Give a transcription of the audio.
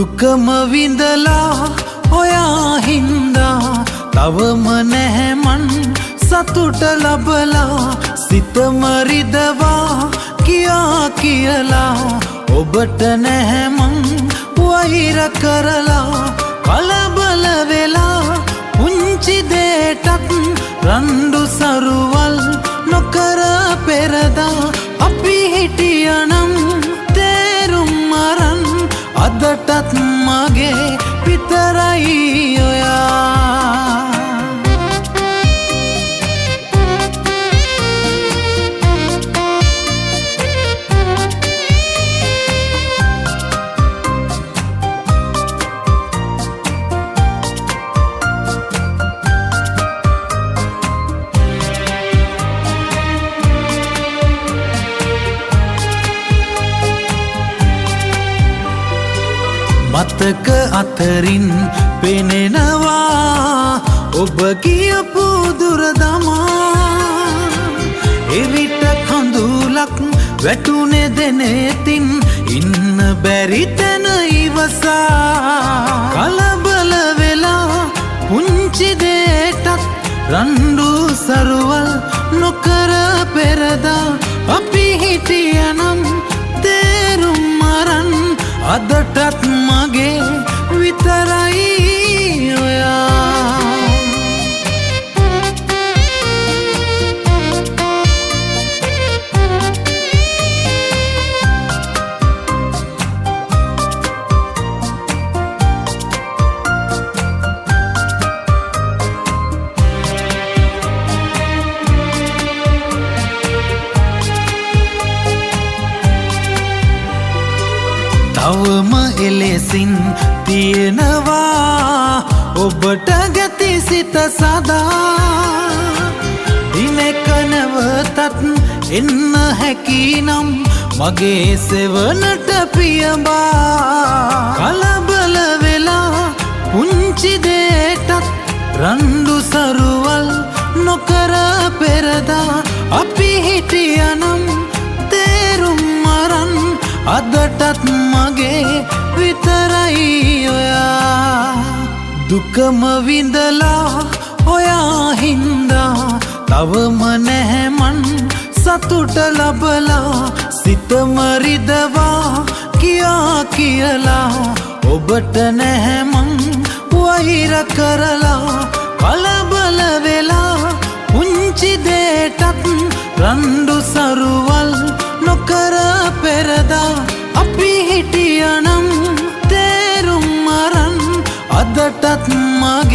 දුකම විඳලා ඔයා හින්දා තවම නැහැ මන් සතුට ලබලා සිතම රිදවා කියා කියලා ඔබට නැහැ මං වෛර කරලා කලබල වෙලා පුංචි දෙයටත් රණ්ඩු සරුවල් නොකර පෙරදා අපි හිටියනම් තේරුම් අරන් අදටත් මගේ විතරයි ඔයා මතක අතරින් පෙනෙනවා ඔබ කියපු දුරදමා එවිට කඳුලක් වැටුනේ දෙනෙතින් ඉන්න බැරි තැන ඉවසා කලබල වෙලා පුංචි දෙයටත් රණ්ඩු සරුවල් නොකර පෙරදා අපි හිටියනම් තේරුම් අරන් අදටත් මගේ විතරයි ඔයා තවම එලෙසින් තියෙනවා ඔබට ගැති සිත සදා දිනක නැවතත් එන්න හැකිනම් මගේ සෙවනට පියඹා කලබල වෙලා පුංචි දෙයටත් රණ්ඩු සරුවල් නොකර පෙරදා අපි හිටියනම් තේරුම් අරන් අදටත් මගේ විතරයි ඔයා දුකම විඳලා ඔයා හින්දා තවම නැහැ මන් සතුට ලබලා සිතම රිදවා කියා කියලා ඔබට නැහැ මං වෛර කරලා කලබල වෙලා පුංචි දෙයටත් රණ්ඩු සරුවල් නොකර පෙරදා අපි හිටියනම් තේරුම් අරන් අදටත් මගේ